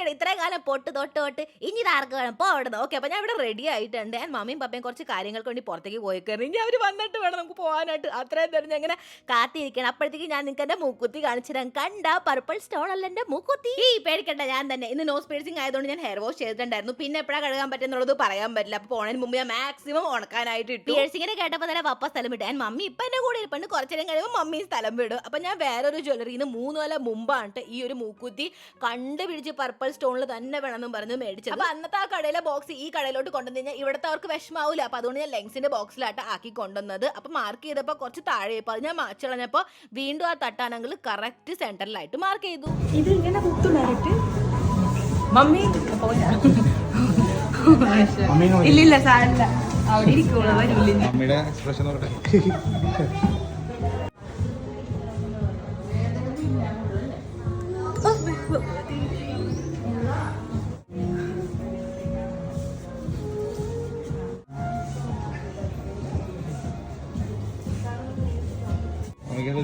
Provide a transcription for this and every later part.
Okay ഇത്രയും കാലം പൊട്ട് തൊട്ട് തൊട്ട് ഇനി ഇത് ആർക്ക് വേണം പോകണം. ഓക്കെ അപ്പൊ ഞാൻ ഇവിടെ റെഡി ആയിട്ടുണ്ട്. ഞാൻ മമ്മിയും പപ്പയും കുറച്ച് കാര്യങ്ങൾക്ക് വേണ്ടി പുറത്തേക്ക് പോയിക്കായിരുന്നു. ഇനി അവർ വന്നിട്ട് വേണം നമുക്ക് പോകാനായിട്ട്. അത്രയും നേരം ഞാൻ ഇങ്ങനെ കാത്തിരിക്കണം. അപ്പോഴത്തേക്ക് ഞാൻ നിങ്ങൾക്ക് എന്റെ മൂക്കുത്തി കാണിച്ചു തരാം. കണ്ട പർപ്പിൾ സ്റ്റോൺ അല്ല എന്റെ മൂക്കുത്തി. ഈ പേടിക്കണ്ട, ഞാൻ തന്നെ ഇന്ന് നോസ് പീഴ്സിംഗ് ആയതുകൊണ്ട് ഞാൻ ഹെയർ വാഷ് ചെയ്തിട്ടുണ്ടായിരുന്നു. പിന്നെ എപ്പോഴാണ് കഴുകാൻ പറ്റുന്നുള്ളത് പറയാൻ പറ്റില്ല. അപ്പൊ പോണതിന് മുമ്പ് ഞാൻ മാക്സിമം ഉണക്കാനായിട്ട് ഇട്ടു. പിയേഴ്സിങ്ങിനെ കേട്ടപ്പോൾ തന്നെ പപ്പ സ്ഥലം വിട്ടു. ഞാൻ മമ്മി ഇപ്പൊ എന്റെ കൂടെ ഇരിപ്പുണ്ട്. കുറച്ചു നേരം കഴിയുമ്പോൾ മമ്മി സ്ഥലം വിടും. അപ്പൊ ഞാൻ വേറൊരു ജ്വല്ലറിന്ന് 3 കൊല്ലം മുമ്പാണ് ഈ ഒരു മൂക്കുത്തി കണ്ടുപിടിച്ച് പർപ്പിൾ സ്റ്റോണിൽ തന്നെ വേണമെന്നും പറഞ്ഞ് മേടിച്ചത്. അപ്പൊ അന്നത്തെ ആ കടയിലെ ബോക്സ് ഈ കടയിലോട്ട് കൊണ്ടുവന്നു കഴിഞ്ഞാൽ ഇവിടുത്തെ അവർക്ക് വിഷമാവൂല. അപ്പൊ അതുകൊണ്ട് ഞാൻ ലെങ്സിന്റെ ബോക്സിലായിട്ട് ആക്കി കൊണ്ടുവന്നത്. അപ്പൊ മാർക്ക് ചെയ്തപ്പോ കുറച്ച് താഴെ അത് ഞാൻ മാച്ച് കളഞ്ഞപ്പോ വീണ്ടും ആ തട്ടാണെങ്കിൽ കറക്റ്റ് സെന്ററിലായിട്ട് മാർക്ക് ചെയ്തു. ഇത് ഇങ്ങനെ കുത്തുണ്ടായിട്ട് മമ്മി ഇല്ലില്ല സാരല്ല അവിടെ ഇരിക്കുള്ളൂ. മമ്മിയുടെ എക്സ്പ്രഷൻ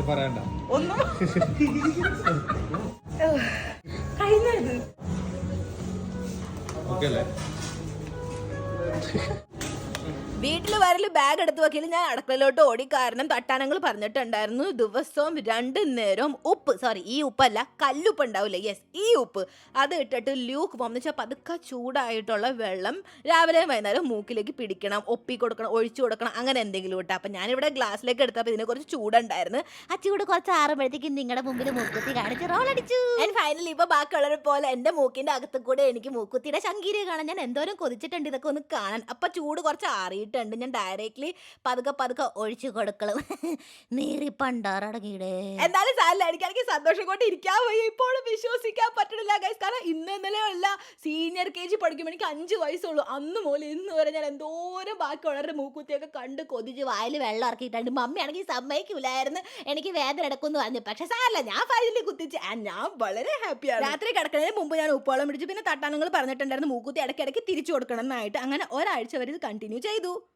പറയണ്ട ഒന്നും കഴിഞ്ഞത് ഓക്കെ അല്ലേ? വീട്ടിൽ വരല് ബാഗ് എടുത്ത് വെക്കല് ഞാൻ അടുക്കളയിലോട്ട് ഓടി. കാരണം തട്ടാനങ്ങൾ പറഞ്ഞിട്ടുണ്ടായിരുന്നു ദിവസവും 2 നേരം ഉപ്പ്, സോറി ഈ ഉപ്പല്ല കല്ലുപ്പ് ഉണ്ടാവില്ലേ, യെസ് ഈ ഉപ്പ് അത് ഇട്ടിട്ട് ലൂക്ക് പോകാമെന്ന് വെച്ചാൽ പതുക്കെ ചൂടായിട്ടുള്ള വെള്ളം രാവിലെ വൈകുന്നേരം മൂക്കിലേക്ക് പിടിക്കണം, ഒപ്പി കൊടുക്കണം, ഒഴിച്ചു കൊടുക്കണം, അങ്ങനെ എന്തെങ്കിലും ഇട്ടാ. അപ്പം ഞാനിവിടെ ഗ്ലാസ്സിലേക്ക് എടുത്തപ്പോൾ ഇതിനെ കുറച്ച് ചൂടുണ്ടായിരുന്നു. ആ ചൂട് കുറച്ച് ആറുമ്പോഴത്തേക്കും നിങ്ങളുടെ മുമ്പിൽ മൂക്കുത്തി കാണിച്ച് റോൾ അടിച്ചു. ഞാൻ ഫൈനലി ഇപ്പോൾ ബാക്കിയുള്ളവരെ പോലെ എൻ്റെ മൂക്കിൻ്റെ അകത്ത് കൂടെ എനിക്ക് മൂക്കുത്തിയുടെ ശങ്കീരി കാണാൻ ഞാൻ എന്തോരം കൊതിച്ചിട്ടുണ്ട് ഇതൊക്കെ ഒന്ന് കാണാൻ. അപ്പം ചൂട് കുറച്ച് ആറിയിട്ടുണ്ട്. ഞാൻ ഡയറക്ട്ലി പതുക്കെ ഒഴിച്ചു കൊടുക്കണം. നീറിപ്പണ്ടടങ്ങിയിടേ. എന്തായാലും സാറില്ല, എനിക്കാണെങ്കിൽ സന്തോഷം കൊണ്ട് ഇരിക്കാൻ പോയി. ഇപ്പോഴും വിശ്വസിക്കാൻ പറ്റണില്ല ഗൈസ്. കാരണം ഇന്നലെ ഉള്ള സീനിയർ KG പഠിക്കുമ്പോൾ എനിക്ക് 5 വയസ്സുള്ളൂ. അന്ന് മുതൽ ഇന്ന് വരെ ഞാൻ എന്തോരം ബാക്കിയുള്ളവരുടെ മൂക്കുത്തിയൊക്കെ കണ്ട് കൊതിച്ച് വായിൽ വെള്ളം ഇറക്കിയിട്ടുണ്ട്. മമ്മി ആണെങ്കിൽ സമ്മതിക്കൂലായിരുന്നു എനിക്ക് വേദന എടുക്കുമെന്ന് പറഞ്ഞു. പക്ഷെ സാരല്ല, ഞാൻ ഫൈനലി കുത്തിച്ച് ഞാൻ വളരെ ഹാപ്പിയാണ്. രാത്രി കിടക്കുന്നതിന് മുമ്പ് ഞാൻ ഉപ്പുവെള്ളം പിടിച്ചു. പിന്നെ തട്ടാനങ്ങൾ പറഞ്ഞിട്ടുണ്ടായിരുന്നു മൂക്കുത്തി ഇടയ്ക്കിടയ്ക്ക് തിരിച്ചു കൊടുക്കണം എന്നായിട്ട്. അങ്ങനെ ഒരാഴ്ച വരെ ഇത് കണ്ടിന്യൂ ചെയ്തു.